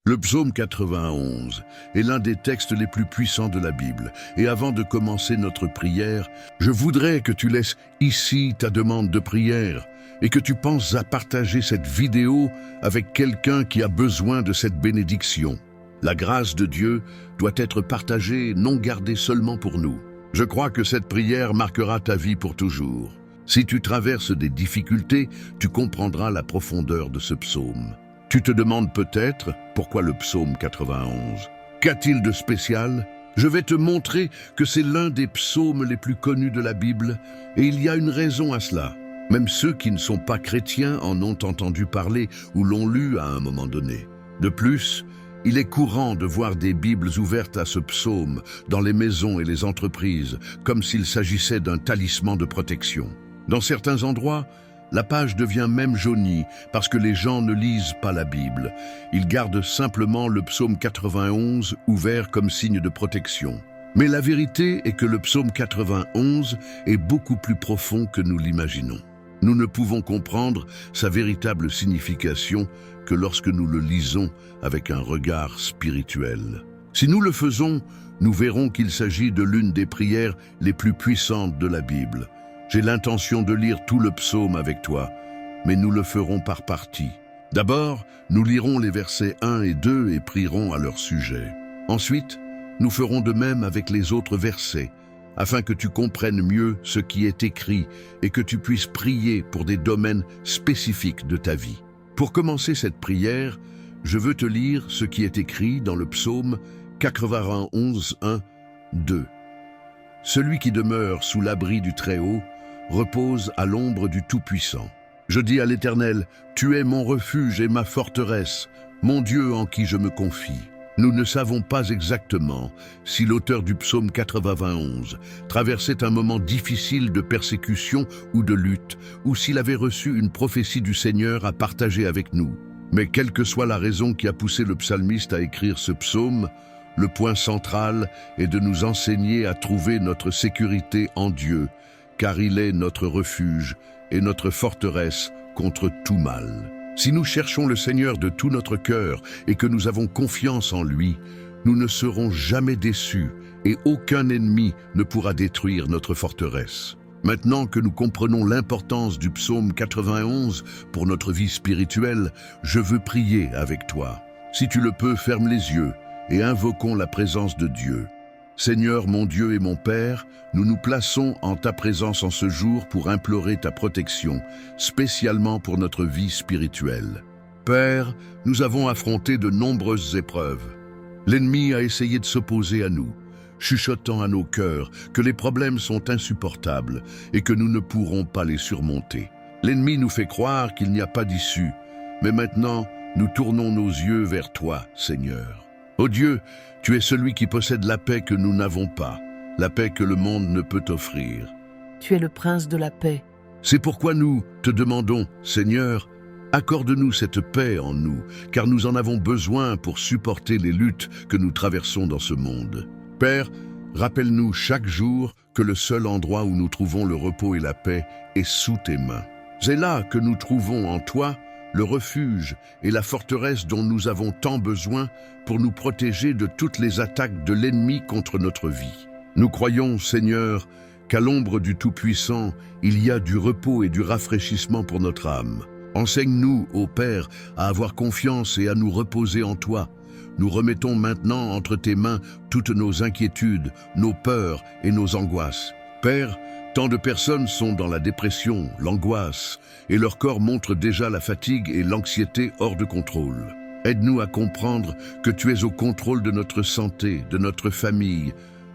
Le psaume 91 est l'un des textes les plus puissants de la Bible. Et avant de commencer notre prière, je voudrais que tu laisses ici ta demande de prière et que tu penses à partager cette vidéo avec quelqu'un qui a besoin de cette bénédiction. La grâce de Dieu doit être partagée, non gardée seulement pour nous. Je crois que cette prière marquera ta vie pour toujours. Si tu traverses des difficultés, tu comprendras la profondeur de ce psaume. Tu te demandes peut-être pourquoi le psaume 91. Qu'a-t-il de spécial? Je vais te montrer que c'est l'un des psaumes les plus connus de la Bible et il y a une raison à cela. Même ceux qui ne sont pas chrétiens en ont entendu parler ou l'ont lu à un moment donné. De plus, il est courant de voir des Bibles ouvertes à ce psaume dans les maisons et les entreprises, comme s'il s'agissait d'un talisman de protection. Dans certains endroits, la page devient même jaunie parce que les gens ne lisent pas la Bible. Ils gardent simplement le psaume 91 ouvert comme signe de protection. Mais la vérité est que le psaume 91 est beaucoup plus profond que nous l'imaginons. Nous ne pouvons comprendre sa véritable signification que lorsque nous le lisons avec un regard spirituel. Si nous le faisons, nous verrons qu'il s'agit de l'une des prières les plus puissantes de la Bible. J'ai l'intention de lire tout le psaume avec toi, mais nous le ferons par parties. D'abord, nous lirons les versets 1 et 2 et prierons à leur sujet. Ensuite, nous ferons de même avec les autres versets, afin que tu comprennes mieux ce qui est écrit et que tu puisses prier pour des domaines spécifiques de ta vie. Pour commencer cette prière, je veux te lire ce qui est écrit dans le psaume 91, 1, 2. Celui qui demeure sous l'abri du Très-Haut repose à l'ombre du Tout-Puissant. Je dis à l'Éternel, tu es mon refuge et ma forteresse, mon Dieu en qui je me confie. Nous ne savons pas exactement si l'auteur du psaume 91 traversait un moment difficile de persécution ou de lutte, ou s'il avait reçu une prophétie du Seigneur à partager avec nous. Mais quelle que soit la raison qui a poussé le psalmiste à écrire ce psaume, le point central est de nous enseigner à trouver notre sécurité en Dieu, car il est notre refuge et notre forteresse contre tout mal. Si nous cherchons le Seigneur de tout notre cœur et que nous avons confiance en lui, nous ne serons jamais déçus et aucun ennemi ne pourra détruire notre forteresse. Maintenant que nous comprenons l'importance du psaume 91 pour notre vie spirituelle, je veux prier avec toi. Si tu le peux, ferme les yeux et invoquons la présence de Dieu. Seigneur, mon Dieu et mon Père, nous nous plaçons en ta présence en ce jour pour implorer ta protection, spécialement pour notre vie spirituelle. Père, nous avons affronté de nombreuses épreuves. L'ennemi a essayé de s'opposer à nous, chuchotant à nos cœurs que les problèmes sont insupportables et que nous ne pourrons pas les surmonter. L'ennemi nous fait croire qu'il n'y a pas d'issue, mais maintenant, nous tournons nos yeux vers toi, Seigneur. Ô Dieu, tu es celui qui possède la paix que nous n'avons pas, la paix que le monde ne peut offrir. Tu es le prince de la paix. C'est pourquoi nous te demandons, Seigneur, accorde-nous cette paix en nous, car nous en avons besoin pour supporter les luttes que nous traversons dans ce monde. Père, rappelle-nous chaque jour que le seul endroit où nous trouvons le repos et la paix est sous tes mains. C'est là que nous trouvons en toi le refuge et la forteresse dont nous avons tant besoin pour nous protéger de toutes les attaques de l'ennemi contre notre vie. Nous croyons, Seigneur, qu'à l'ombre du Tout-Puissant, il y a du repos et du rafraîchissement pour notre âme. Enseigne-nous, ô Père, à avoir confiance et à nous reposer en toi. Nous remettons maintenant entre tes mains toutes nos inquiétudes, nos peurs et nos angoisses. Père, tant de personnes sont dans la dépression, l'angoisse, et leur corps montre déjà la fatigue et l'anxiété hors de contrôle. Aide-nous à comprendre que tu es au contrôle de notre santé, de notre famille,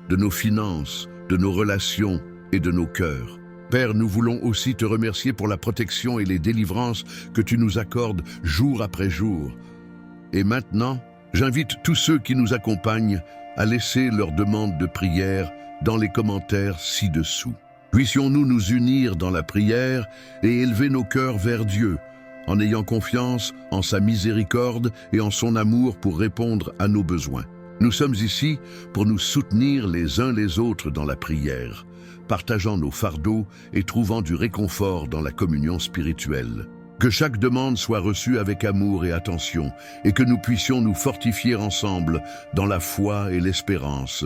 de nos finances, de nos relations et de nos cœurs. Père, nous voulons aussi te remercier pour la protection et les délivrances que tu nous accordes jour après jour. Et maintenant, j'invite tous ceux qui nous accompagnent à laisser leurs demandes de prière dans les commentaires ci-dessous. Puissions-nous nous unir dans la prière et élever nos cœurs vers Dieu, en ayant confiance en sa miséricorde et en son amour pour répondre à nos besoins. Nous sommes ici pour nous soutenir les uns les autres dans la prière, partageant nos fardeaux et trouvant du réconfort dans la communion spirituelle. Que chaque demande soit reçue avec amour et attention, et que nous puissions nous fortifier ensemble dans la foi et l'espérance.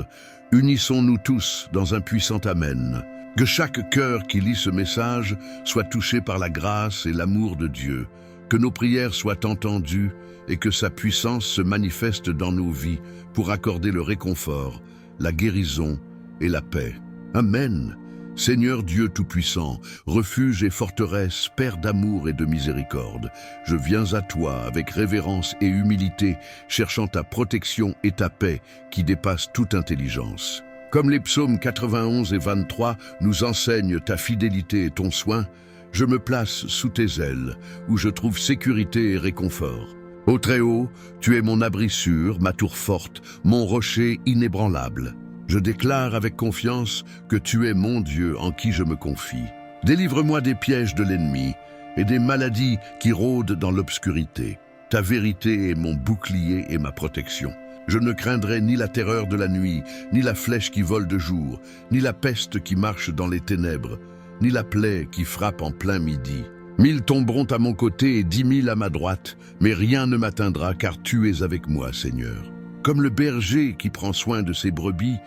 Unissons-nous tous dans un puissant Amen. Que chaque cœur qui lit ce message soit touché par la grâce et l'amour de Dieu. Que nos prières soient entendues et que sa puissance se manifeste dans nos vies pour accorder le réconfort, la guérison et la paix. Amen. Seigneur Dieu Tout-Puissant, refuge et forteresse, Père d'amour et de miséricorde, je viens à toi avec révérence et humilité, cherchant ta protection et ta paix qui dépassent toute intelligence. Comme les psaumes 91 et 23 nous enseignent ta fidélité et ton soin, je me place sous tes ailes, où je trouve sécurité et réconfort. Ô Très-Haut, tu es mon abri sûr, ma tour forte, mon rocher inébranlable. Je déclare avec confiance que tu es mon Dieu en qui je me confie. Délivre-moi des pièges de l'ennemi et des maladies qui rôdent dans l'obscurité. Ta vérité est mon bouclier et ma protection. Je ne craindrai ni la terreur de la nuit, ni la flèche qui vole de jour, ni la peste qui marche dans les ténèbres, ni la plaie qui frappe en plein midi. 1000 tomberont à mon côté et 10 000 à ma droite, mais rien ne m'atteindra car tu es avec moi, Seigneur. Comme le berger qui prend soin de ses brebis,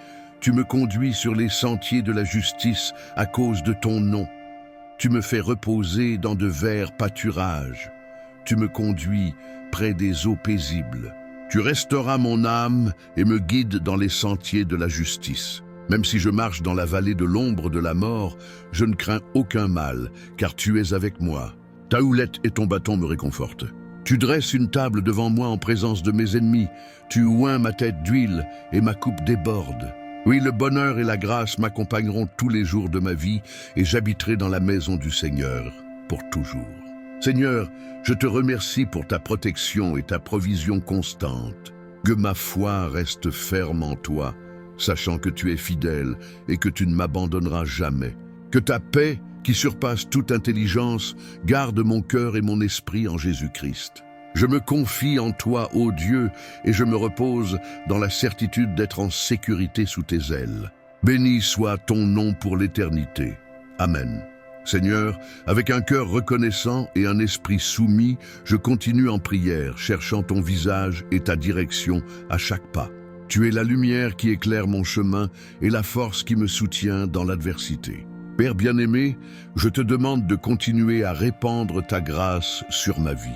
tu me conduis sur les sentiers de la justice à cause de ton nom. Tu me fais reposer dans de verts pâturages. Tu me conduis près des eaux paisibles. Tu restauras mon âme et me guides dans les sentiers de la justice. Même si je marche dans la vallée de l'ombre de la mort, je ne crains aucun mal, car tu es avec moi. Ta houlette et ton bâton me réconfortent. Tu dresses une table devant moi en présence de mes ennemis. Tu oins ma tête d'huile et ma coupe déborde. Oui, le bonheur et la grâce m'accompagneront tous les jours de ma vie et j'habiterai dans la maison du Seigneur pour toujours. Seigneur, je te remercie pour ta protection et ta provision constante. Que ma foi reste ferme en toi, sachant que tu es fidèle et que tu ne m'abandonneras jamais. Que ta paix, qui surpasse toute intelligence, garde mon cœur et mon esprit en Jésus-Christ. Je me confie en toi, ô Dieu, et je me repose dans la certitude d'être en sécurité sous tes ailes. Béni soit ton nom pour l'éternité. Amen. Seigneur, avec un cœur reconnaissant et un esprit soumis, je continue en prière, cherchant ton visage et ta direction à chaque pas. Tu es la lumière qui éclaire mon chemin et la force qui me soutient dans l'adversité. Père bien-aimé, je te demande de continuer à répandre ta grâce sur ma vie.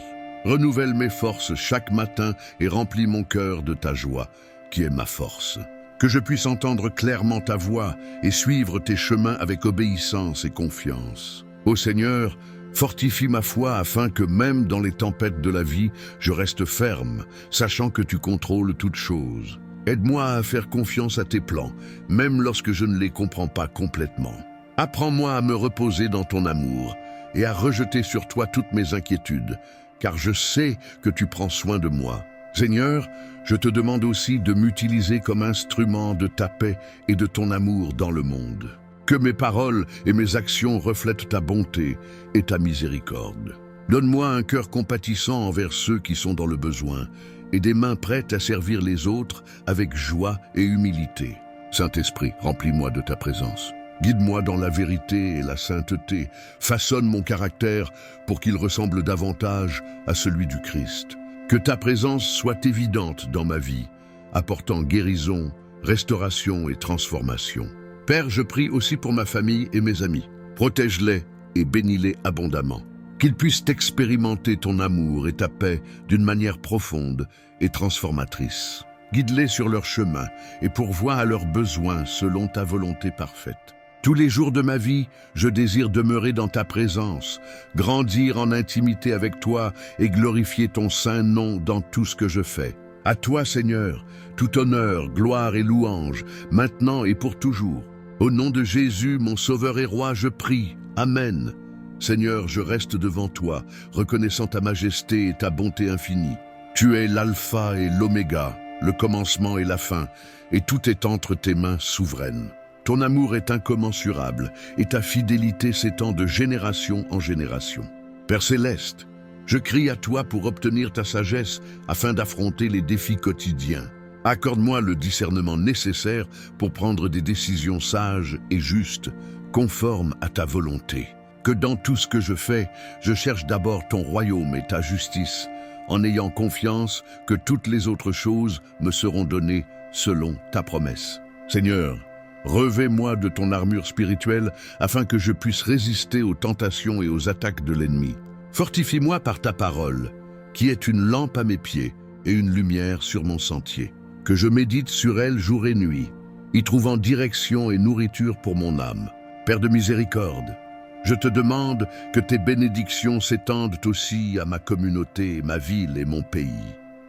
Renouvelle mes forces chaque matin et remplis mon cœur de ta joie, qui est ma force. Que je puisse entendre clairement ta voix et suivre tes chemins avec obéissance et confiance. Ô Seigneur, fortifie ma foi afin que même dans les tempêtes de la vie, je reste ferme, sachant que tu contrôles toutes choses. Aide-moi à faire confiance à tes plans, même lorsque je ne les comprends pas complètement. Apprends-moi à me reposer dans ton amour et à rejeter sur toi toutes mes inquiétudes, car je sais que tu prends soin de moi. Seigneur, je te demande aussi de m'utiliser comme instrument de ta paix et de ton amour dans le monde. Que mes paroles et mes actions reflètent ta bonté et ta miséricorde. Donne-moi un cœur compatissant envers ceux qui sont dans le besoin et des mains prêtes à servir les autres avec joie et humilité. Saint-Esprit, remplis-moi de ta présence. Guide-moi dans la vérité et la sainteté. Façonne mon caractère pour qu'il ressemble davantage à celui du Christ. Que ta présence soit évidente dans ma vie, apportant guérison, restauration et transformation. Père, je prie aussi pour ma famille et mes amis. Protège-les et bénis-les abondamment. Qu'ils puissent expérimenter ton amour et ta paix d'une manière profonde et transformatrice. Guide-les sur leur chemin et pourvois à leurs besoins selon ta volonté parfaite. Tous les jours de ma vie, je désire demeurer dans ta présence, grandir en intimité avec toi et glorifier ton saint nom dans tout ce que je fais. À toi, Seigneur, tout honneur, gloire et louange, maintenant et pour toujours. Au nom de Jésus, mon Sauveur et Roi, je prie. Amen. Seigneur, je reste devant toi, reconnaissant ta majesté et ta bonté infinie. Tu es l'alpha et l'oméga, le commencement et la fin, et tout est entre tes mains souveraines. Ton amour est incommensurable, et ta fidélité s'étend de génération en génération. Père céleste, je crie à toi pour obtenir ta sagesse afin d'affronter les défis quotidiens. Accorde-moi le discernement nécessaire pour prendre des décisions sages et justes, conformes à ta volonté. que dans tout ce que je fais, je cherche d'abord ton royaume et ta justice, en ayant confiance que toutes les autres choses me seront données selon ta promesse. Seigneur, revêt-moi de ton armure spirituelle afin que je puisse résister aux tentations et aux attaques de l'ennemi. Fortifie-moi par ta parole, qui est une lampe à mes pieds et une lumière sur mon sentier. Que je médite sur elle jour et nuit, y trouvant direction et nourriture pour mon âme. Père de miséricorde, je te demande que tes bénédictions s'étendent aussi à ma communauté, ma ville et mon pays.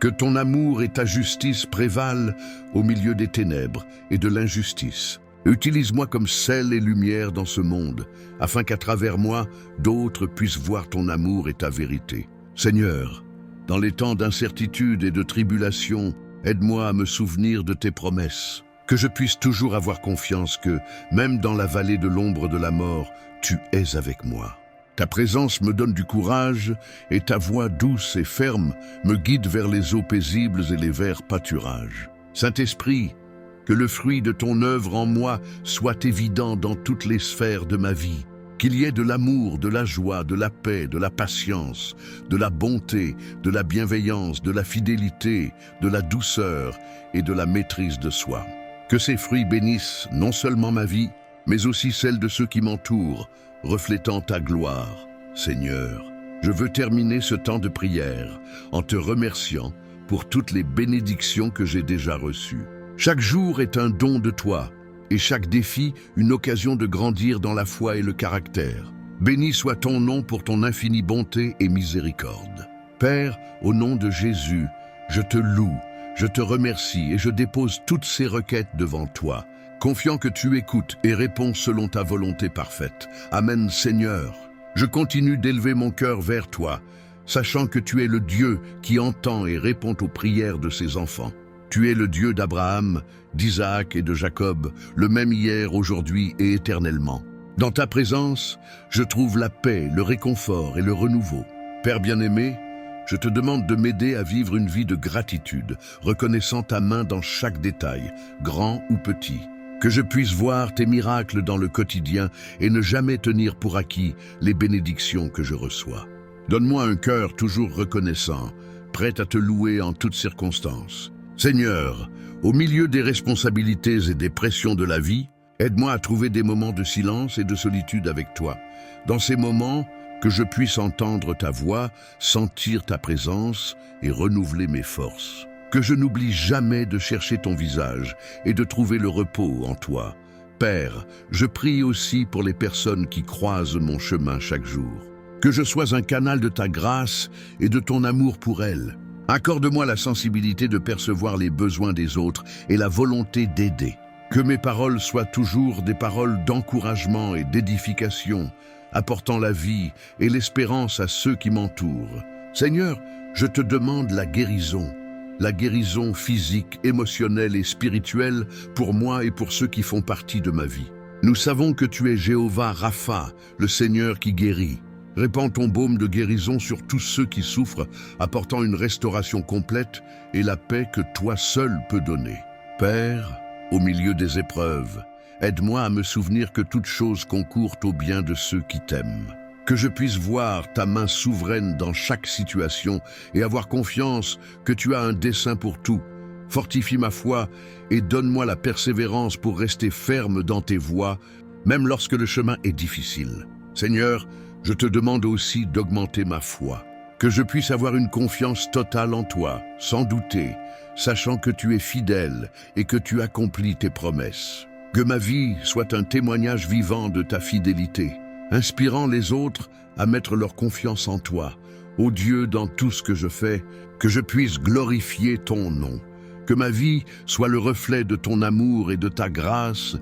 Que ton amour et ta justice prévalent au milieu des ténèbres et de l'injustice. Utilise-moi comme sel et lumière dans ce monde, afin qu'à travers moi, d'autres puissent voir ton amour et ta vérité. Seigneur, dans les temps d'incertitude et de tribulation, aide-moi à me souvenir de tes promesses. Que je puisse toujours avoir confiance que, même dans la vallée de l'ombre de la mort, tu es avec moi. Ta présence me donne du courage et ta voix douce et ferme me guide vers les eaux paisibles et les verts pâturages. Saint-Esprit, que le fruit de ton œuvre en moi soit évident dans toutes les sphères de ma vie. Qu'il y ait de l'amour, de la joie, de la paix, de la patience, de la bonté, de la bienveillance, de la fidélité, de la douceur et de la maîtrise de soi. Que ces fruits bénissent non seulement ma vie, mais aussi celle de ceux qui m'entourent, reflétant ta gloire. Seigneur, je veux terminer ce temps de prière en te remerciant pour toutes les bénédictions que j'ai déjà reçues. Chaque jour est un don de toi, et chaque défi une occasion de grandir dans la foi et le caractère. Béni soit ton nom pour ton infinie bonté et miséricorde. Père, au nom de Jésus, je te loue, je te remercie et je dépose toutes ces requêtes devant toi, confiant que tu écoutes et réponds selon ta volonté parfaite. Amen, Seigneur. Je continue d'élever mon cœur vers toi, sachant que tu es le Dieu qui entend et répond aux prières de ses enfants. Tu es le Dieu d'Abraham, d'Isaac et de Jacob, le même hier, aujourd'hui et éternellement. Dans ta présence, je trouve la paix, le réconfort et le renouveau. Père bien-aimé, je te demande de m'aider à vivre une vie de gratitude, reconnaissant ta main dans chaque détail, grand ou petit. Que je puisse voir tes miracles dans le quotidien et ne jamais tenir pour acquis les bénédictions que je reçois. Donne-moi un cœur toujours reconnaissant, prêt à te louer en toutes circonstances. Seigneur, au milieu des responsabilités et des pressions de la vie, aide-moi à trouver des moments de silence et de solitude avec toi. Dans ces moments, que je puisse entendre ta voix, sentir ta présence et renouveler mes forces. Que je n'oublie jamais de chercher ton visage et de trouver le repos en toi. Père, je prie aussi pour les personnes qui croisent mon chemin chaque jour. Que je sois un canal de ta grâce et de ton amour pour elles. Accorde-moi la sensibilité de percevoir les besoins des autres et la volonté d'aider. Que mes paroles soient toujours des paroles d'encouragement et d'édification, apportant la vie et l'espérance à ceux qui m'entourent. Seigneur, je te demande la guérison physique, émotionnelle et spirituelle pour moi et pour ceux qui font partie de ma vie. Nous savons que tu es Jéhovah Rapha, le Seigneur qui guérit. Répands ton baume de guérison sur tous ceux qui souffrent, apportant une restauration complète et la paix que toi seul peux donner. Père, au milieu des épreuves, aide-moi à me souvenir que toute chose concourt au bien de ceux qui t'aiment. Que je puisse voir ta main souveraine dans chaque situation et avoir confiance que tu as un dessein pour tout. Fortifie ma foi et donne-moi la persévérance pour rester ferme dans tes voies, même lorsque le chemin est difficile. Seigneur, je te demande aussi d'augmenter ma foi, que je puisse avoir une confiance totale en toi, sans douter, sachant que tu es fidèle et que tu accomplis tes promesses. Que ma vie soit un témoignage vivant de ta fidélité, inspirant les autres à mettre leur confiance en toi. Ô Dieu, dans tout ce que je fais, que je puisse glorifier ton nom. Que ma vie soit le reflet de ton amour et de ta grâce,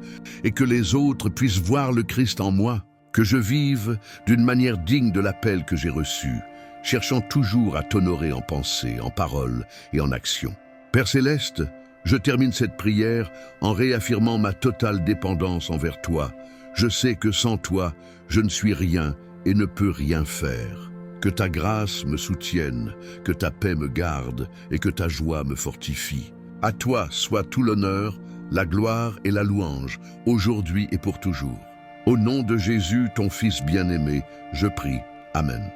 et que les autres puissent voir le Christ en moi. Que je vive d'une manière digne de l'appel que j'ai reçu, cherchant toujours à t'honorer en pensée, en parole et en action. Père Céleste, je termine cette prière en réaffirmant ma totale dépendance envers toi. Je sais que sans toi, je ne suis rien et ne peux rien faire. Que ta grâce me soutienne, que ta paix me garde et que ta joie me fortifie. À toi soit tout l'honneur, la gloire et la louange, aujourd'hui et pour toujours. Au nom de Jésus, ton Fils bien-aimé, je prie. Amen.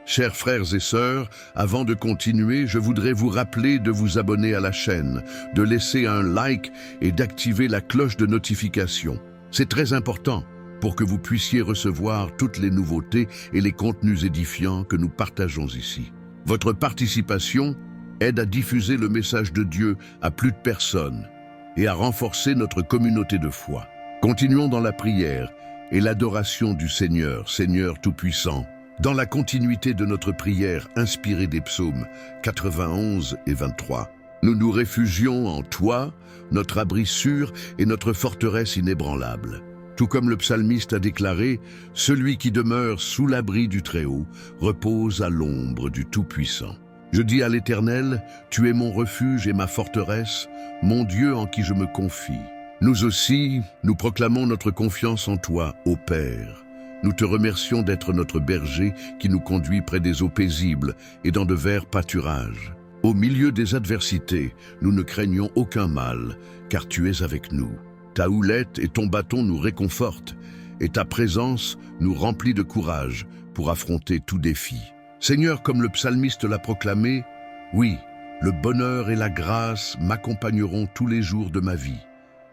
Chers frères et sœurs, avant de continuer, je voudrais vous rappeler de vous abonner à la chaîne, de laisser un like et d'activer la cloche de notification. C'est très important pour que vous puissiez recevoir toutes les nouveautés et les contenus édifiants que nous partageons ici. Votre participation aide à diffuser le message de Dieu à plus de personnes et à renforcer notre communauté de foi. Continuons dans la prière et l'adoration du Seigneur, Seigneur Tout-Puissant. Dans la continuité de notre prière inspirée des psaumes 91 et 23, nous nous réfugions en toi, notre abri sûr et notre forteresse inébranlable. Tout comme le psalmiste a déclaré, « Celui qui demeure sous l'abri du Très-Haut repose à l'ombre du Tout-Puissant. » Je dis à l'Éternel, « Tu es mon refuge et ma forteresse, mon Dieu en qui je me confie. » Nous aussi, nous proclamons notre confiance en toi, ô Père. Nous te remercions d'être notre berger qui nous conduit près des eaux paisibles et dans de verts pâturages. Au milieu des adversités, nous ne craignons aucun mal, car tu es avec nous. Ta houlette et ton bâton nous réconfortent, et ta présence nous remplit de courage pour affronter tout défi. Seigneur, comme le psalmiste l'a proclamé, oui, le bonheur et la grâce m'accompagneront tous les jours de ma vie,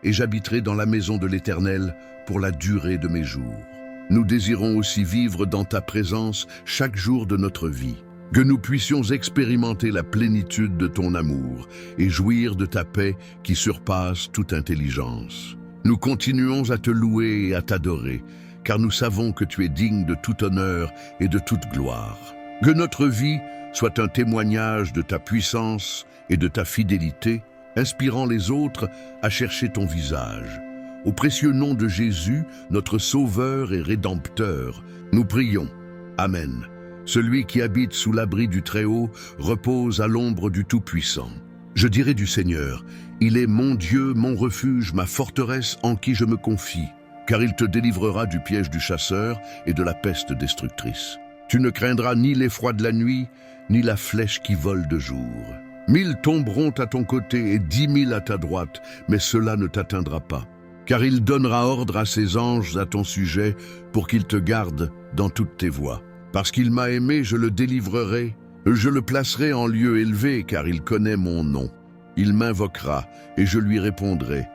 et j'habiterai dans la maison de l'Éternel pour la durée de mes jours. Nous désirons aussi vivre dans ta présence chaque jour de notre vie, que nous puissions expérimenter la plénitude de ton amour et jouir de ta paix qui surpasse toute intelligence. Nous continuons à te louer et à t'adorer, car nous savons que tu es digne de tout honneur et de toute gloire. Que notre vie soit un témoignage de ta puissance et de ta fidélité, inspirant les autres à chercher ton visage. Au précieux nom de Jésus, notre Sauveur et Rédempteur, nous prions. Amen. Celui qui habite sous l'abri du Très-Haut repose à l'ombre du Tout-Puissant. Je dirai du Seigneur, il est mon Dieu, mon refuge, ma forteresse en qui je me confie, car il te délivrera du piège du chasseur et de la peste destructrice. Tu ne craindras ni l'effroi de la nuit, ni la flèche qui vole de jour. 1000 tomberont à ton côté et 10 000 à ta droite, mais cela ne t'atteindra pas. Car il donnera ordre à ses anges à ton sujet pour qu'ils te gardent dans toutes tes voies. Parce qu'il m'a aimé, je le délivrerai, je le placerai en lieu élevé, car il connaît mon nom. Il m'invoquera, et je lui répondrai.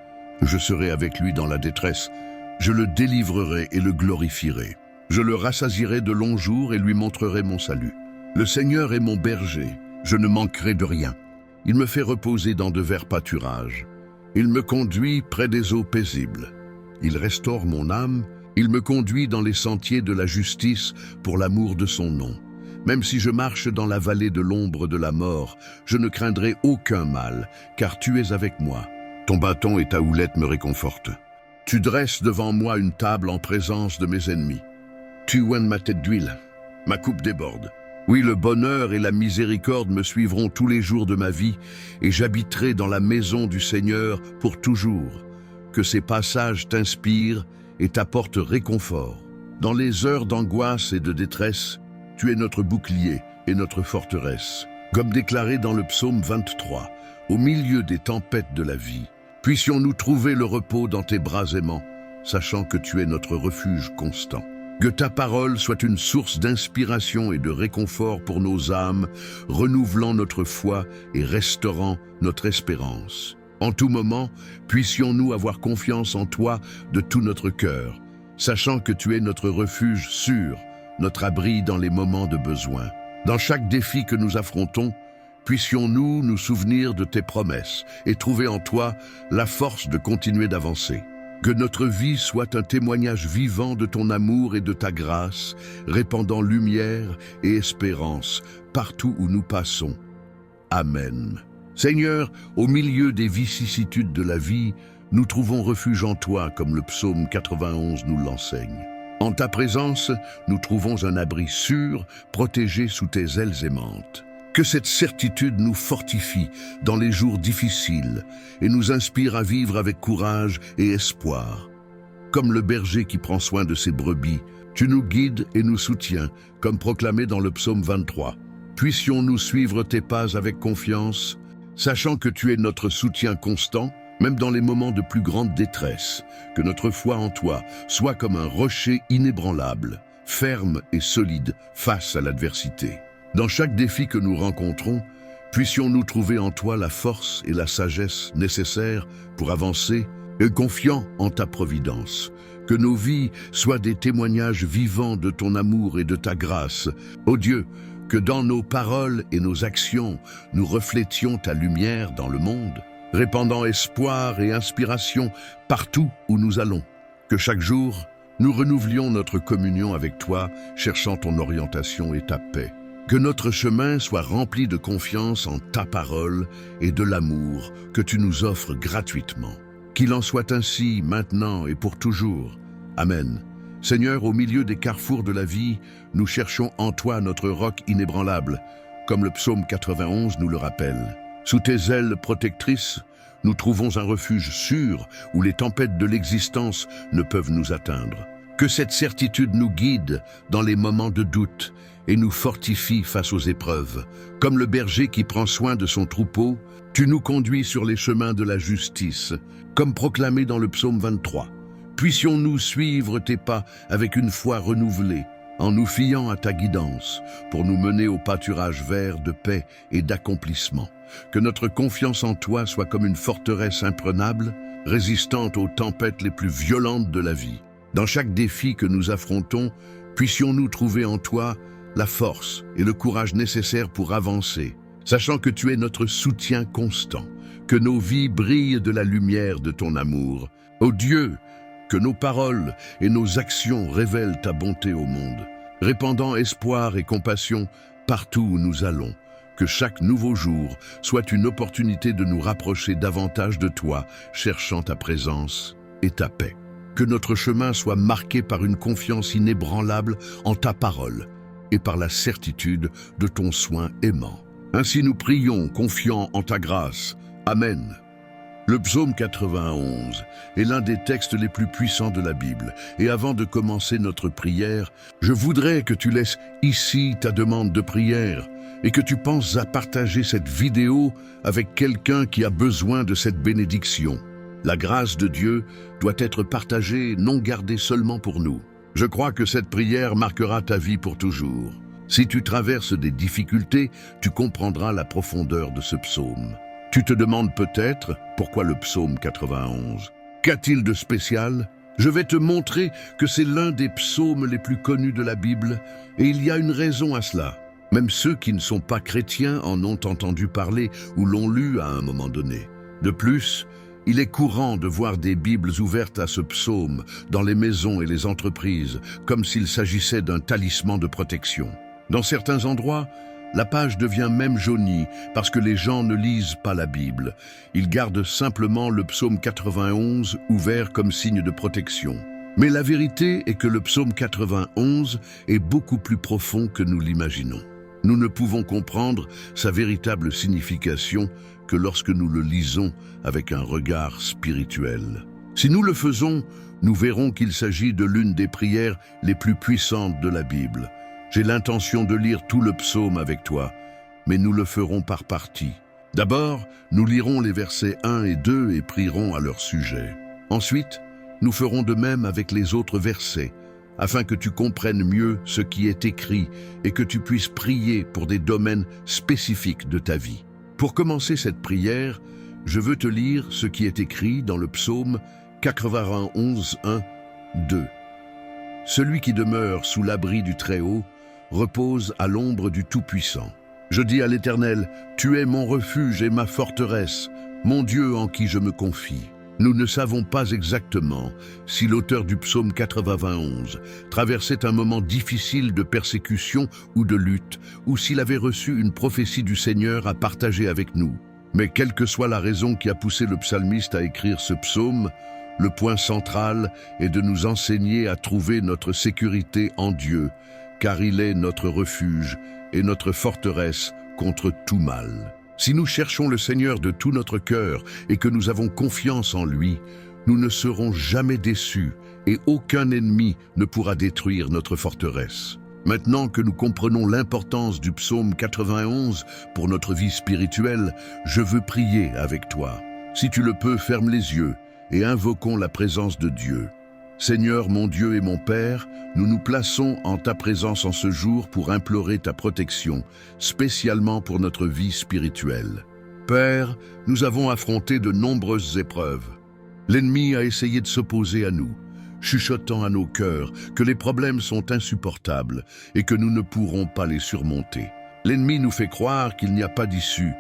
Je serai avec lui dans la détresse. Je le délivrerai et le glorifierai. Je le rassasierai de longs jours et lui montrerai mon salut. Le Seigneur est mon berger, je ne manquerai de rien. Il me fait reposer dans de verts pâturages. Il me conduit près des eaux paisibles. Il restaure mon âme. Il me conduit dans les sentiers de la justice pour l'amour de son nom. Même si je marche dans la vallée de l'ombre de la mort, je ne craindrai aucun mal, car tu es avec moi. Ton bâton et ta houlette me réconfortent. Tu dresses devant moi une table en présence de mes ennemis. Tu oignes ma tête d'huile. Ma coupe déborde. Oui, le bonheur et la miséricorde me suivront tous les jours de ma vie, et j'habiterai dans la maison du Seigneur pour toujours. Que ces passages t'inspirent et t'apportent réconfort. Dans les heures d'angoisse et de détresse, tu es notre bouclier et notre forteresse. Comme déclaré dans le psaume 23, au milieu des tempêtes de la vie, puissions-nous trouver le repos dans tes bras aimants, sachant que tu es notre refuge constant. Que ta parole soit une source d'inspiration et de réconfort pour nos âmes, renouvelant notre foi et restaurant notre espérance. En tout moment, puissions-nous avoir confiance en toi de tout notre cœur, sachant que tu es notre refuge sûr, notre abri dans les moments de besoin. Dans chaque défi que nous affrontons, puissions-nous nous souvenir de tes promesses et trouver en toi la force de continuer d'avancer. Que notre vie soit un témoignage vivant de ton amour et de ta grâce, répandant lumière et espérance partout où nous passons. Amen. Seigneur, au milieu des vicissitudes de la vie, nous trouvons refuge en toi, comme le psaume 91 nous l'enseigne. En ta présence, nous trouvons un abri sûr, protégé sous tes ailes aimantes. Que cette certitude nous fortifie dans les jours difficiles et nous inspire à vivre avec courage et espoir. Comme le berger qui prend soin de ses brebis, tu nous guides et nous soutiens, comme proclamé dans le psaume 23. Puissions-nous suivre tes pas avec confiance, sachant que tu es notre soutien constant même dans les moments de plus grande détresse, que notre foi en toi soit comme un rocher inébranlable, ferme et solide face à l'adversité. Dans chaque défi que nous rencontrons, puissions-nous trouver en toi la force et la sagesse nécessaires pour avancer, et confiant en ta providence. Que nos vies soient des témoignages vivants de ton amour et de ta grâce. Ô Dieu, que dans nos paroles et nos actions, nous reflétions ta lumière dans le monde, répandant espoir et inspiration partout où nous allons. Que chaque jour, nous renouvelions notre communion avec toi, cherchant ton orientation et ta paix. Que notre chemin soit rempli de confiance en ta parole et de l'amour que tu nous offres gratuitement. Qu'il en soit ainsi maintenant et pour toujours. Amen. Seigneur, au milieu des carrefours de la vie, nous cherchons en toi notre roc inébranlable, comme le psaume 91 nous le rappelle. Sous tes ailes protectrices, nous trouvons un refuge sûr où les tempêtes de l'existence ne peuvent nous atteindre. Que cette certitude nous guide dans les moments de doute et nous fortifie face aux épreuves. Comme le berger qui prend soin de son troupeau, tu nous conduis sur les chemins de la justice, comme proclamé dans le psaume 23. Puissions-nous suivre tes pas avec une foi renouvelée, en nous fiant à ta guidance, pour nous mener au pâturage vert de paix et d'accomplissement. Que notre confiance en toi soit comme une forteresse imprenable, résistante aux tempêtes les plus violentes de la vie. Dans chaque défi que nous affrontons, puissions-nous trouver en toi la force et le courage nécessaires pour avancer, sachant que tu es notre soutien constant, que nos vies brillent de la lumière de ton amour. Ô Dieu, que nos paroles et nos actions révèlent ta bonté au monde, répandant espoir et compassion partout où nous allons. Que chaque nouveau jour soit une opportunité de nous rapprocher davantage de toi, cherchant ta présence et ta paix. Que notre chemin soit marqué par une confiance inébranlable en ta parole et par la certitude de ton soin aimant. Ainsi nous prions, confiants en ta grâce. Amen. Le psaume 91 est l'un des textes les plus puissants de la Bible. Et avant de commencer notre prière, je voudrais que tu laisses ici ta demande de prière et que tu penses à partager cette vidéo avec quelqu'un qui a besoin de cette bénédiction. La grâce de Dieu doit être partagée, non gardée seulement pour nous. Je crois que cette prière marquera ta vie pour toujours. Si tu traverses des difficultés, tu comprendras la profondeur de ce psaume. Tu te demandes peut-être pourquoi le psaume 91. Qu'a-t-il de spécial? Je vais te montrer que c'est l'un des psaumes les plus connus de la Bible, et il y a une raison à cela. Même ceux qui ne sont pas chrétiens en ont entendu parler ou l'ont lu à un moment donné. De plus, il est courant de voir des Bibles ouvertes à ce psaume dans les maisons et les entreprises, comme s'il s'agissait d'un talisman de protection. Dans certains endroits, la page devient même jaunie parce que les gens ne lisent pas la Bible. Ils gardent simplement le psaume 91 ouvert comme signe de protection. Mais la vérité est que le psaume 91 est beaucoup plus profond que nous l'imaginons. Nous ne pouvons comprendre sa véritable signification que lorsque nous le lisons avec un regard spirituel. Si nous le faisons, nous verrons qu'il s'agit de l'une des prières les plus puissantes de la Bible. J'ai l'intention de lire tout le psaume avec toi, mais nous le ferons par parties. D'abord, nous lirons les versets 1 et 2 et prierons à leur sujet. Ensuite, nous ferons de même avec les autres versets, afin que tu comprennes mieux ce qui est écrit et que tu puisses prier pour des domaines spécifiques de ta vie. Pour commencer cette prière, je veux te lire ce qui est écrit dans le psaume 91, 1, 2. Celui qui demeure sous l'abri du Très-Haut repose à l'ombre du Tout-Puissant. Je dis à l'Éternel, tu es mon refuge et ma forteresse, mon Dieu en qui je me confie. Nous ne savons pas exactement si l'auteur du psaume 91 traversait un moment difficile de persécution ou de lutte, ou s'il avait reçu une prophétie du Seigneur à partager avec nous. Mais quelle que soit la raison qui a poussé le psalmiste à écrire ce psaume, le point central est de nous enseigner à trouver notre sécurité en Dieu, car il est notre refuge et notre forteresse contre tout mal. Si nous cherchons le Seigneur de tout notre cœur et que nous avons confiance en lui, nous ne serons jamais déçus et aucun ennemi ne pourra détruire notre forteresse. Maintenant que nous comprenons l'importance du psaume 91 pour notre vie spirituelle, je veux prier avec toi. Si tu le peux, ferme les yeux et invoquons la présence de Dieu. Seigneur, mon Dieu et mon Père, nous nous plaçons en ta présence en ce jour pour implorer ta protection, spécialement pour notre vie spirituelle. Père, nous avons affronté de nombreuses épreuves. L'ennemi a essayé de s'opposer à nous, chuchotant à nos cœurs que les problèmes sont insupportables et que nous ne pourrons pas les surmonter. L'ennemi nous fait croire qu'il n'y a pas d'issue,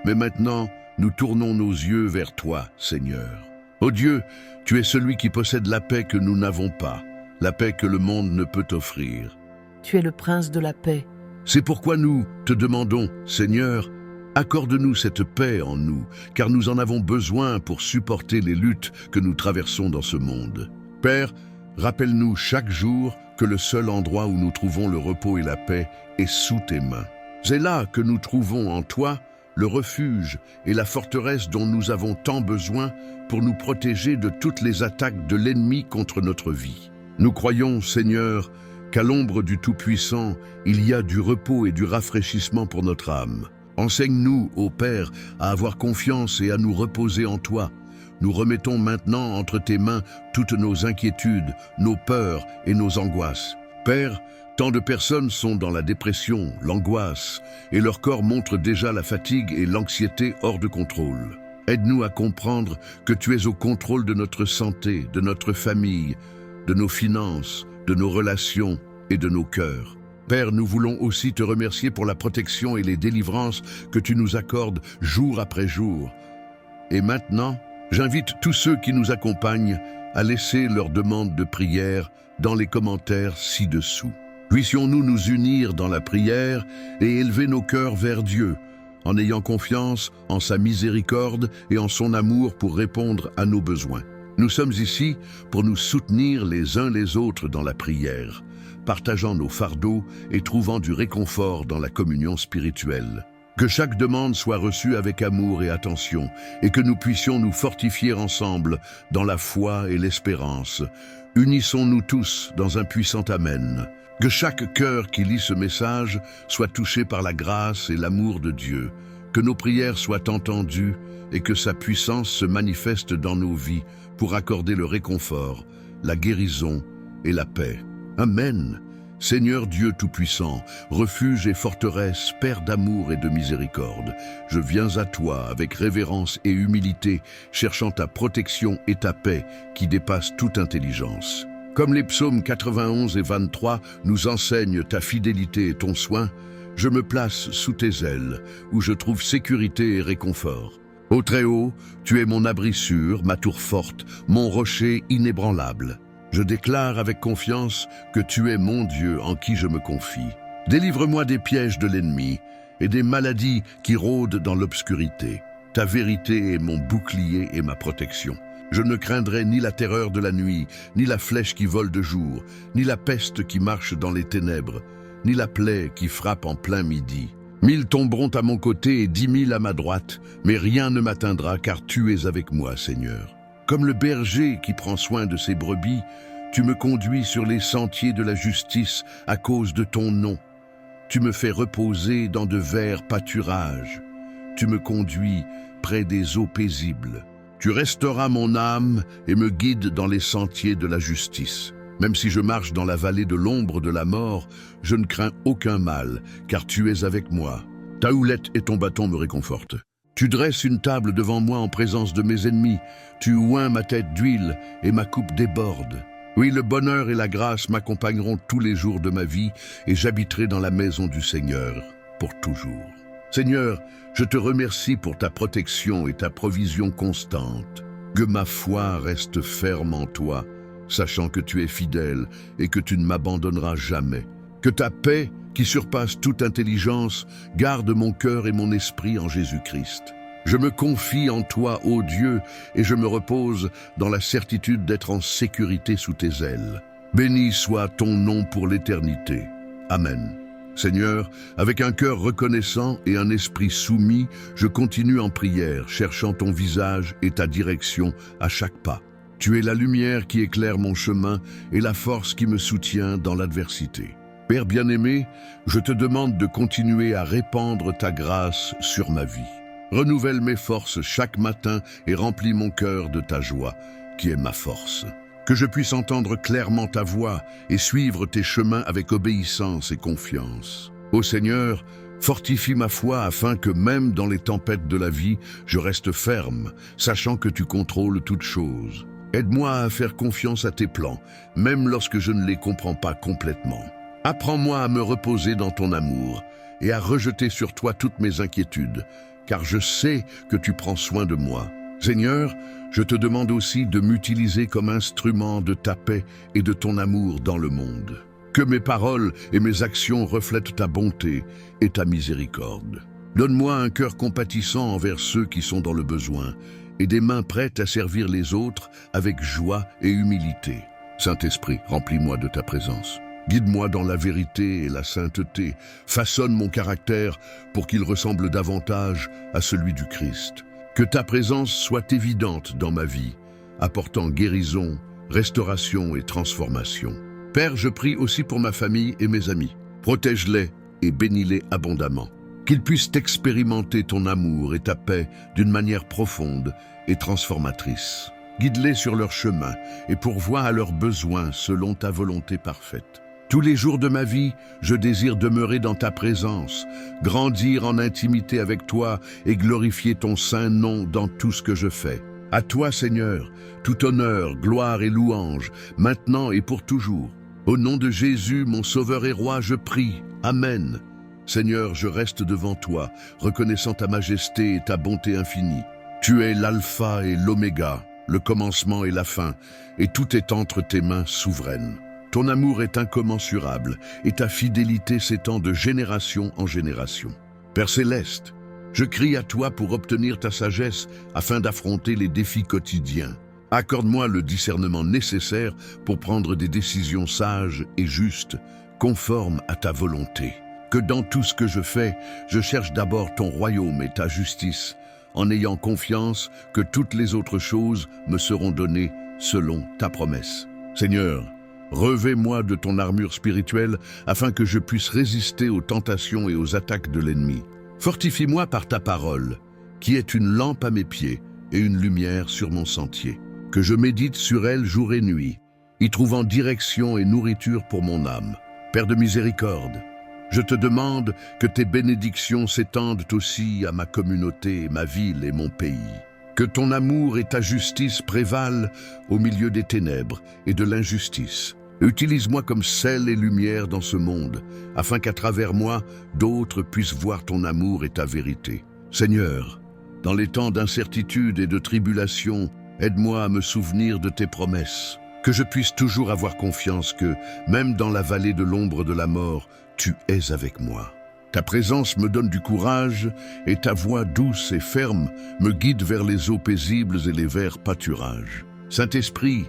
mais maintenant, nous tournons nos yeux vers toi, Seigneur. Ô Dieu, tu es celui qui possède la paix que nous n'avons pas, la paix que le monde ne peut offrir. Tu es le prince de la paix. C'est pourquoi nous te demandons, Seigneur, accorde-nous cette paix en nous, car nous en avons besoin pour supporter les luttes que nous traversons dans ce monde. Père, rappelle-nous chaque jour que le seul endroit où nous trouvons le repos et la paix est sous tes mains. C'est là que nous trouvons en toi le refuge et la forteresse dont nous avons tant besoin pour nous protéger de toutes les attaques de l'ennemi contre notre vie. Nous croyons, Seigneur, qu'à l'ombre du Tout-Puissant, il y a du repos et du rafraîchissement pour notre âme. Enseigne-nous, ô Père, à avoir confiance et à nous reposer en toi. Nous remettons maintenant entre tes mains toutes nos inquiétudes, nos peurs et nos angoisses. Père, tant de personnes sont dans la dépression, l'angoisse, et leur corps montre déjà la fatigue et l'anxiété hors de contrôle. Aide-nous à comprendre que tu es au contrôle de notre santé, de notre famille, de nos finances, de nos relations et de nos cœurs. Père, nous voulons aussi te remercier pour la protection et les délivrances que tu nous accordes jour après jour. Et maintenant, j'invite tous ceux qui nous accompagnent à laisser leurs demandes de prière dans les commentaires ci-dessous. Puissions-nous nous unir dans la prière et élever nos cœurs vers Dieu, en ayant confiance en sa miséricorde et en son amour pour répondre à nos besoins. Nous sommes ici pour nous soutenir les uns les autres dans la prière, partageant nos fardeaux et trouvant du réconfort dans la communion spirituelle. Que chaque demande soit reçue avec amour et attention, et que nous puissions nous fortifier ensemble dans la foi et l'espérance. Unissons-nous tous dans un puissant Amen. Que chaque cœur qui lit ce message soit touché par la grâce et l'amour de Dieu, que nos prières soient entendues et que sa puissance se manifeste dans nos vies pour accorder le réconfort, la guérison et la paix. Amen. Seigneur Dieu Tout-Puissant, refuge et forteresse, Père d'amour et de miséricorde, je viens à toi avec révérence et humilité, cherchant ta protection et ta paix qui dépassent toute intelligence. Comme les psaumes 91 et 23 nous enseignent ta fidélité et ton soin, je me place sous tes ailes, où je trouve sécurité et réconfort. Ô Très-Haut, tu es mon abri sûr, ma tour forte, mon rocher inébranlable. Je déclare avec confiance que tu es mon Dieu en qui je me confie. Délivre-moi des pièges de l'ennemi et des maladies qui rôdent dans l'obscurité. Ta vérité est mon bouclier et ma protection. Je ne craindrai ni la terreur de la nuit, ni la flèche qui vole de jour, ni la peste qui marche dans les ténèbres, ni la plaie qui frappe en plein midi. 1000 tomberont à mon côté et 10 000 à ma droite, mais rien ne m'atteindra car tu es avec moi, Seigneur. Comme le berger qui prend soin de ses brebis, tu me conduis sur les sentiers de la justice à cause de ton nom. Tu me fais reposer dans de verts pâturages. Tu me conduis près des eaux paisibles. Tu restauras mon âme et me guides dans les sentiers de la justice. Même si je marche dans la vallée de l'ombre de la mort, je ne crains aucun mal, car tu es avec moi. Ta houlette et ton bâton me réconfortent. Tu dresses une table devant moi en présence de mes ennemis. Tu oins ma tête d'huile et ma coupe déborde. Oui, le bonheur et la grâce m'accompagneront tous les jours de ma vie et j'habiterai dans la maison du Seigneur pour toujours. Seigneur, je te remercie pour ta protection et ta provision constante. Que ma foi reste ferme en toi, sachant que tu es fidèle et que tu ne m'abandonneras jamais. Que ta paix, qui surpasse toute intelligence, garde mon cœur et mon esprit en Jésus-Christ. Je me confie en toi, ô Dieu, et je me repose dans la certitude d'être en sécurité sous tes ailes. Béni soit ton nom pour l'éternité. Amen. Seigneur, avec un cœur reconnaissant et un esprit soumis, je continue en prière, cherchant ton visage et ta direction à chaque pas. Tu es la lumière qui éclaire mon chemin et la force qui me soutient dans l'adversité. Père bien-aimé, je te demande de continuer à répandre ta grâce sur ma vie. Renouvelle mes forces chaque matin et remplis mon cœur de ta joie, qui est ma force. Que je puisse entendre clairement ta voix et suivre tes chemins avec obéissance et confiance. Ô Seigneur, fortifie ma foi afin que même dans les tempêtes de la vie, je reste ferme, sachant que tu contrôles toutes choses. Aide-moi à faire confiance à tes plans, même lorsque je ne les comprends pas complètement. Apprends-moi à me reposer dans ton amour et à rejeter sur toi toutes mes inquiétudes, car je sais que tu prends soin de moi. Seigneur, je te demande aussi de m'utiliser comme instrument de ta paix et de ton amour dans le monde. Que mes paroles et mes actions reflètent ta bonté et ta miséricorde. Donne-moi un cœur compatissant envers ceux qui sont dans le besoin et des mains prêtes à servir les autres avec joie et humilité. Saint-Esprit, remplis-moi de ta présence. Guide-moi dans la vérité et la sainteté. Façonne mon caractère pour qu'il ressemble davantage à celui du Christ. Que ta présence soit évidente dans ma vie, apportant guérison, restauration et transformation. Père, je prie aussi pour ma famille et mes amis. Protège-les et bénis-les abondamment. Qu'ils puissent expérimenter ton amour et ta paix d'une manière profonde et transformatrice. Guide-les sur leur chemin et pourvois à leurs besoins selon ta volonté parfaite. Tous les jours de ma vie, je désire demeurer dans ta présence, grandir en intimité avec toi et glorifier ton saint nom dans tout ce que je fais. À toi, Seigneur, tout honneur, gloire et louange, maintenant et pour toujours. Au nom de Jésus, mon Sauveur et Roi, je prie. Amen. Seigneur, je reste devant toi, reconnaissant ta majesté et ta bonté infinie. Tu es l'alpha et l'oméga, le commencement et la fin, et tout est entre tes mains souveraines. Ton amour est incommensurable, et ta fidélité s'étend de génération en génération. Père céleste, je crie à toi pour obtenir ta sagesse afin d'affronter les défis quotidiens. Accorde-moi le discernement nécessaire pour prendre des décisions sages et justes, conformes à ta volonté. Que dans tout ce que je fais, je cherche d'abord ton royaume et ta justice, en ayant confiance que toutes les autres choses me seront données selon ta promesse. Seigneur, revêt-moi de ton armure spirituelle afin que je puisse résister aux tentations et aux attaques de l'ennemi. Fortifie-moi par ta parole, qui est une lampe à mes pieds et une lumière sur mon sentier. Que je médite sur elle jour et nuit, y trouvant direction et nourriture pour mon âme. Père de miséricorde, je te demande que tes bénédictions s'étendent aussi à ma communauté, ma ville et mon pays. Que ton amour et ta justice prévalent au milieu des ténèbres et de l'injustice. Utilise-moi comme sel et lumière dans ce monde, afin qu'à travers moi, d'autres puissent voir ton amour et ta vérité. Seigneur, dans les temps d'incertitude et de tribulation, aide-moi à me souvenir de tes promesses. Que je puisse toujours avoir confiance que, même dans la vallée de l'ombre de la mort, tu es avec moi. Ta présence me donne du courage et ta voix douce et ferme me guide vers les eaux paisibles et les verts pâturages. Saint-Esprit,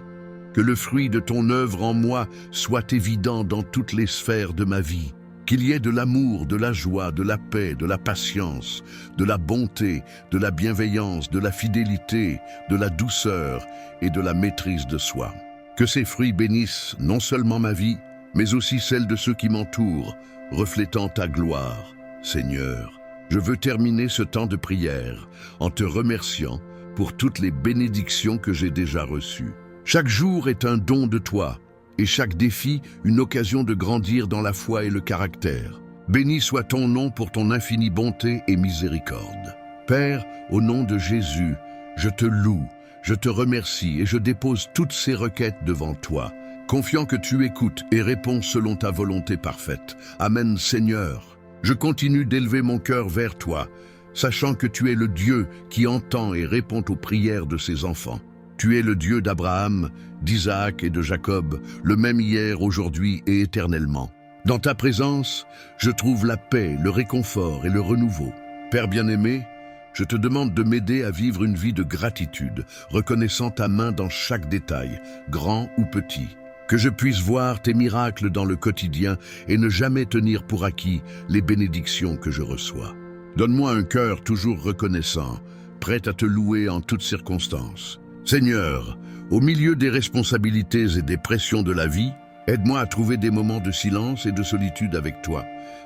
que le fruit de ton œuvre en moi soit évident dans toutes les sphères de ma vie. Qu'il y ait de l'amour, de la joie, de la paix, de la patience, de la bonté, de la bienveillance, de la fidélité, de la douceur et de la maîtrise de soi. Que ces fruits bénissent non seulement ma vie, mais aussi celle de ceux qui m'entourent, reflétant ta gloire. Seigneur, je veux terminer ce temps de prière en te remerciant pour toutes les bénédictions que j'ai déjà reçues. Chaque jour est un don de toi, et chaque défi une occasion de grandir dans la foi et le caractère. Béni soit ton nom pour ton infinie bonté et miséricorde. Père, au nom de Jésus, je te loue, je te remercie et je dépose toutes ces requêtes devant toi, confiant que tu écoutes et réponds selon ta volonté parfaite. Amen, Seigneur. Je continue d'élever mon cœur vers toi, sachant que tu es le Dieu qui entend et répond aux prières de ses enfants. Tu es le Dieu d'Abraham, d'Isaac et de Jacob, le même hier, aujourd'hui et éternellement. Dans ta présence, je trouve la paix, le réconfort et le renouveau. Père bien-aimé, je te demande de m'aider à vivre une vie de gratitude, reconnaissant ta main dans chaque détail, grand ou petit. Que je puisse voir tes miracles dans le quotidien et ne jamais tenir pour acquis les bénédictions que je reçois. Donne-moi un cœur toujours reconnaissant, prêt à te louer en toutes circonstances. Seigneur, au milieu des responsabilités et des pressions de la vie, aide-moi à trouver des moments de silence et de solitude avec toi.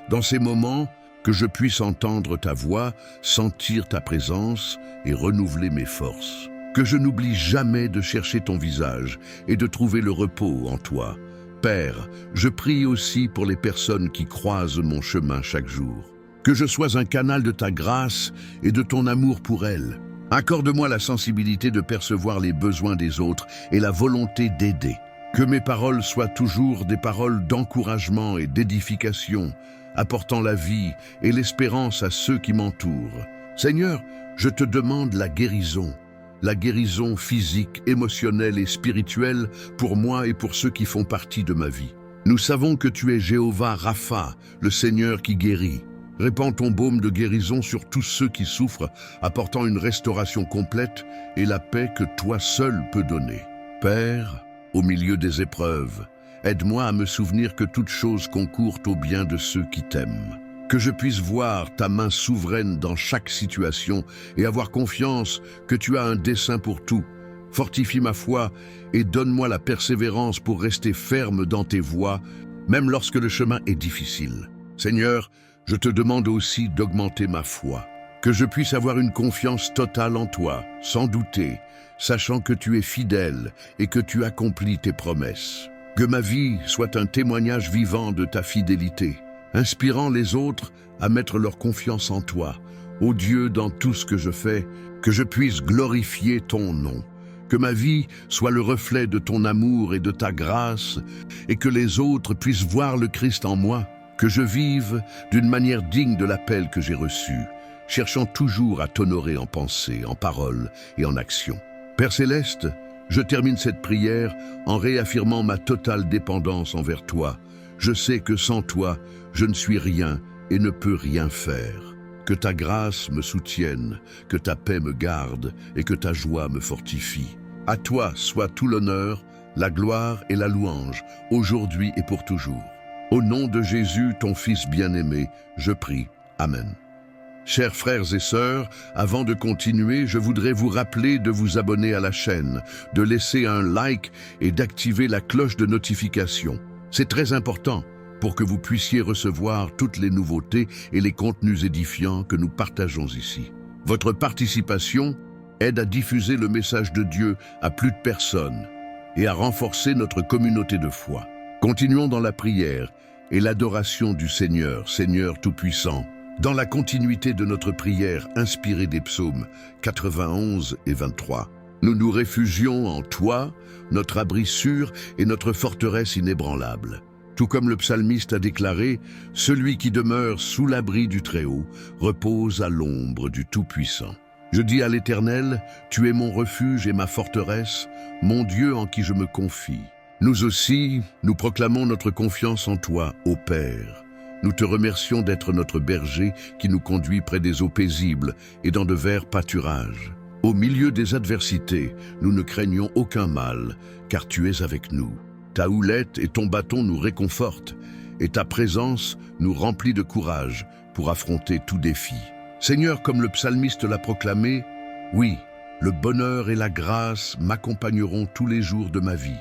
Dans ces moments, que je puisse entendre ta voix, sentir ta présence et renouveler mes forces. Que je n'oublie jamais de chercher ton visage et de trouver le repos en toi. Père, je prie aussi pour les personnes qui croisent mon chemin chaque jour. Que je sois un canal de ta grâce et de ton amour pour elles. Accorde-moi la sensibilité de percevoir les besoins des autres et la volonté d'aider. Que mes paroles soient toujours des paroles d'encouragement et d'édification, apportant la vie et l'espérance à ceux qui m'entourent. Seigneur, je te demande la guérison physique, émotionnelle et spirituelle pour moi et pour ceux qui font partie de ma vie. Nous savons que tu es Jéhovah Rapha, le Seigneur qui guérit. Répands ton baume de guérison sur tous ceux qui souffrent, apportant une restauration complète et la paix que toi seul peux donner. Père, au milieu des épreuves, aide-moi à me souvenir que toute chose concourt au bien de ceux qui t'aiment. Que je puisse voir ta main souveraine dans chaque situation et avoir confiance que tu as un dessein pour tout. Fortifie ma foi et donne-moi la persévérance pour rester ferme dans tes voies, même lorsque le chemin est difficile. Seigneur, je te demande aussi d'augmenter ma foi, que je puisse avoir une confiance totale en toi, sans douter, sachant que tu es fidèle et que tu accomplis tes promesses. Que ma vie soit un témoignage vivant de ta fidélité, inspirant les autres à mettre leur confiance en toi. Ô Dieu, dans tout ce que je fais, que je puisse glorifier ton nom. Que ma vie soit le reflet de ton amour et de ta grâce, et que les autres puissent voir le Christ en moi. Que je vive d'une manière digne de l'appel que j'ai reçu, cherchant toujours à t'honorer en pensée, en parole et en action. Père Céleste, je termine cette prière en réaffirmant ma totale dépendance envers toi. Je sais que sans toi, je ne suis rien et ne peux rien faire. Que ta grâce me soutienne, que ta paix me garde et que ta joie me fortifie. À toi soit tout l'honneur, la gloire et la louange, aujourd'hui et pour toujours. Au nom de Jésus, ton Fils bien-aimé, je prie. Amen. Chers frères et sœurs, avant de continuer, je voudrais vous rappeler de vous abonner à la chaîne, de laisser un like et d'activer la cloche de notification. C'est très important pour que vous puissiez recevoir toutes les nouveautés et les contenus édifiants que nous partageons ici. Votre participation aide à diffuser le message de Dieu à plus de personnes et à renforcer notre communauté de foi. Continuons dans la prière et l'adoration du Seigneur, Seigneur Tout-Puissant, dans la continuité de notre prière inspirée des psaumes 91 et 23. Nous nous réfugions en toi, notre abri sûr et notre forteresse inébranlable. Tout comme le psalmiste a déclaré, « Celui qui demeure sous l'abri du Très-Haut repose à l'ombre du Tout-Puissant. » Je dis à l'Éternel, « Tu es mon refuge et ma forteresse, mon Dieu en qui je me confie. » Nous aussi, nous proclamons notre confiance en toi, ô Père. Nous te remercions d'être notre berger qui nous conduit près des eaux paisibles et dans de verts pâturages. Au milieu des adversités, nous ne craignons aucun mal, car tu es avec nous. Ta houlette et ton bâton nous réconfortent, et ta présence nous remplit de courage pour affronter tout défi. Seigneur, comme le psalmiste l'a proclamé, oui, le bonheur et la grâce m'accompagneront tous les jours de ma vie,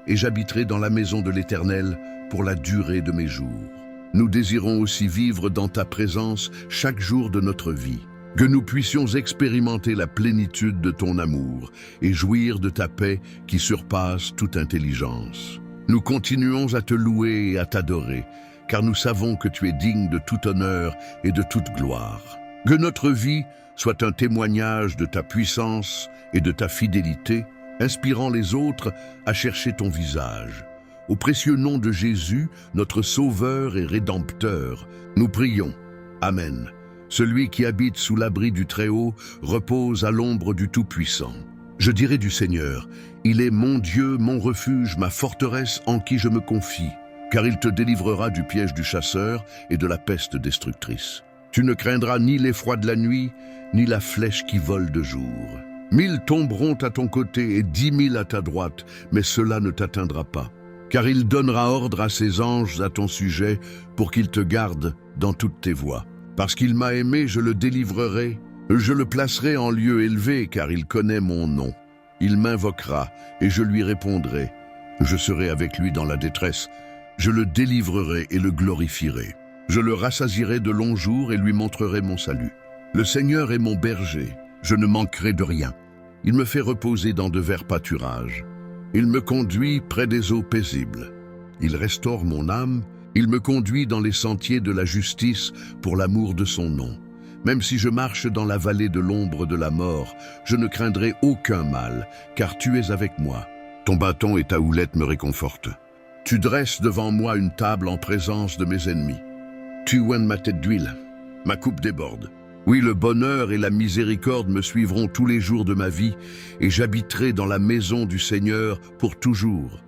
et j'habiterai dans la maison de l'Éternel pour la durée de mes jours. Nous désirons aussi vivre dans ta présence chaque jour de notre vie, que nous puissions expérimenter la plénitude de ton amour et jouir de ta paix qui surpasse toute intelligence. Nous continuons à te louer et à t'adorer, car nous savons que tu es digne de tout honneur et de toute gloire. Que notre vie soit un témoignage de ta puissance et de ta fidélité, inspirant les autres à chercher ton visage. Au précieux nom de Jésus, notre Sauveur et Rédempteur, nous prions. Amen. Celui qui habite sous l'abri du Très-Haut repose à l'ombre du Tout-Puissant. Je dirai du Seigneur, il est mon Dieu, mon refuge, ma forteresse en qui je me confie, car il te délivrera du piège du chasseur et de la peste destructrice. Tu ne craindras ni l'effroi de la nuit, ni la flèche qui vole de jour. 1000 tomberont à ton côté et 10 000 à ta droite, mais cela ne t'atteindra pas. Car il donnera ordre à ses anges à ton sujet pour qu'ils te gardent dans toutes tes voies. Parce qu'il m'a aimé, je le délivrerai. Je le placerai en lieu élevé, car il connaît mon nom. Il m'invoquera, et je lui répondrai. Je serai avec lui dans la détresse. Je le délivrerai et le glorifierai. Je le rassasierai de longs jours et lui montrerai mon salut. Le Seigneur est mon berger, je ne manquerai de rien. Il me fait reposer dans de verts pâturages. Il me conduit près des eaux paisibles. Il restaure mon âme, il me conduit dans les sentiers de la justice pour l'amour de son nom. Même si je marche dans la vallée de l'ombre de la mort, je ne craindrai aucun mal, car tu es avec moi. Ton bâton et ta houlette me réconfortent. Tu dresses devant moi une table en présence de mes ennemis. Tu oignes ma tête d'huile, ma coupe déborde. Oui, le bonheur et la miséricorde me suivront tous les jours de ma vie, et j'habiterai dans la maison du Seigneur pour toujours.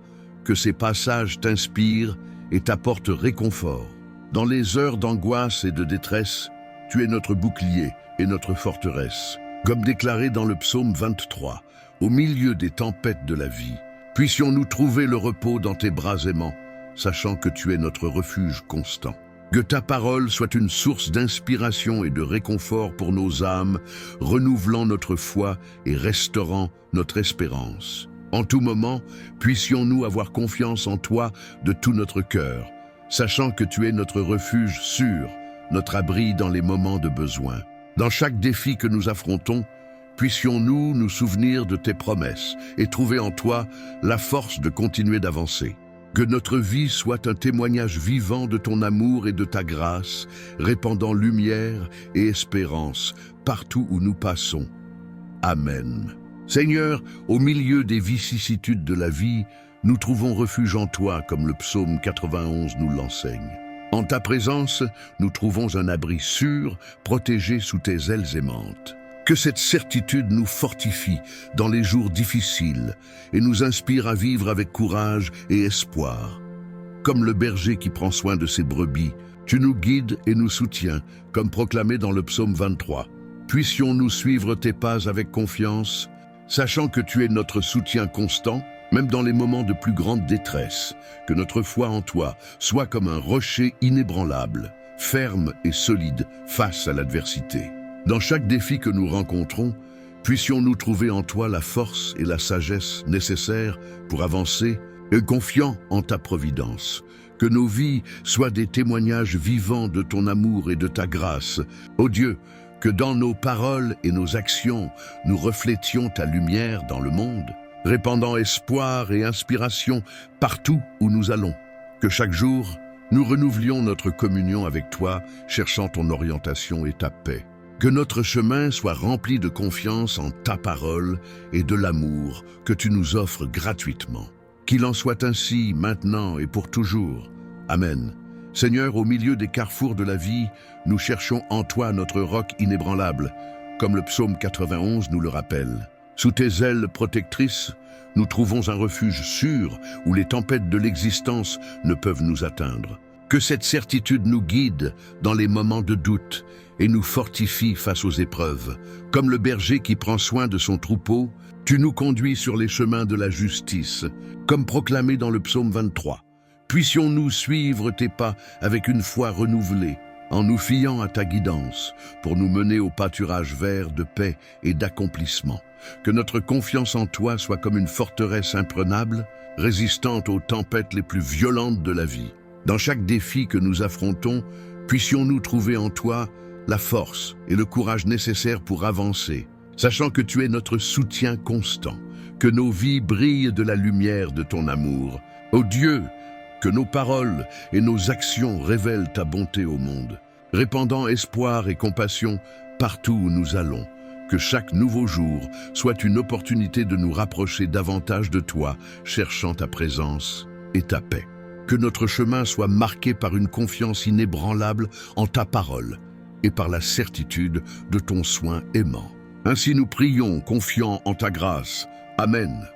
Que ses passages t'inspirent et t'apportent réconfort. Dans les heures d'angoisse et de détresse, tu es notre bouclier et notre forteresse. Comme déclaré dans le psaume 23, au milieu des tempêtes de la vie, puissions-nous trouver le repos dans tes bras aimants, sachant que tu es notre refuge constant. Que ta parole soit une source d'inspiration et de réconfort pour nos âmes, renouvelant notre foi et restaurant notre espérance. En tout moment, puissions-nous avoir confiance en toi de tout notre cœur, sachant que tu es notre refuge sûr, notre abri dans les moments de besoin. Dans chaque défi que nous affrontons, puissions-nous nous souvenir de tes promesses et trouver en toi la force de continuer d'avancer. Que notre vie soit un témoignage vivant de ton amour et de ta grâce, répandant lumière et espérance partout où nous passons. Amen. Seigneur, au milieu des vicissitudes de la vie, nous trouvons refuge en toi, comme le psaume 91 nous l'enseigne. En ta présence, nous trouvons un abri sûr, protégé sous tes ailes aimantes. Que cette certitude nous fortifie dans les jours difficiles et nous inspire à vivre avec courage et espoir. Comme le berger qui prend soin de ses brebis, tu nous guides et nous soutiens, comme proclamé dans le psaume 23. Puissions-nous suivre tes pas avec confiance, sachant que tu es notre soutien constant, même dans les moments de plus grande détresse, que notre foi en toi soit comme un rocher inébranlable, ferme et solide face à l'adversité. Dans chaque défi que nous rencontrons, puissions-nous trouver en toi la force et la sagesse nécessaires pour avancer, et confiant en ta providence. Que nos vies soient des témoignages vivants de ton amour et de ta grâce. Ô Dieu, que dans nos paroles et nos actions, nous reflétions ta lumière dans le monde, répandant espoir et inspiration partout où nous allons. Que chaque jour, nous renouvelions notre communion avec toi, cherchant ton orientation et ta paix. Que notre chemin soit rempli de confiance en ta parole et de l'amour que tu nous offres gratuitement. Qu'il en soit ainsi maintenant et pour toujours. Amen. Seigneur, au milieu des carrefours de la vie, nous cherchons en toi notre roc inébranlable, comme le psaume 91 nous le rappelle. Sous tes ailes protectrices, nous trouvons un refuge sûr où les tempêtes de l'existence ne peuvent nous atteindre. Que cette certitude nous guide dans les moments de doute et nous fortifie face aux épreuves. Comme le berger qui prend soin de son troupeau, tu nous conduis sur les chemins de la justice, comme proclamé dans le psaume 23. Puissions-nous suivre tes pas avec une foi renouvelée, en nous fiant à ta guidance, pour nous mener au pâturage vert de paix et d'accomplissement. Que notre confiance en toi soit comme une forteresse imprenable, résistante aux tempêtes les plus violentes de la vie. Dans chaque défi que nous affrontons, puissions-nous trouver en toi la force et le courage nécessaires pour avancer, sachant que tu es notre soutien constant, que nos vies brillent de la lumière de ton amour. Ô Dieu, que nos paroles et nos actions révèlent ta bonté au monde, répandant espoir et compassion partout où nous allons. Que chaque nouveau jour soit une opportunité de nous rapprocher davantage de toi, cherchant ta présence et ta paix. Que notre chemin soit marqué par une confiance inébranlable en ta parole et par la certitude de ton soin aimant. Ainsi nous prions, confiants en ta grâce. Amen.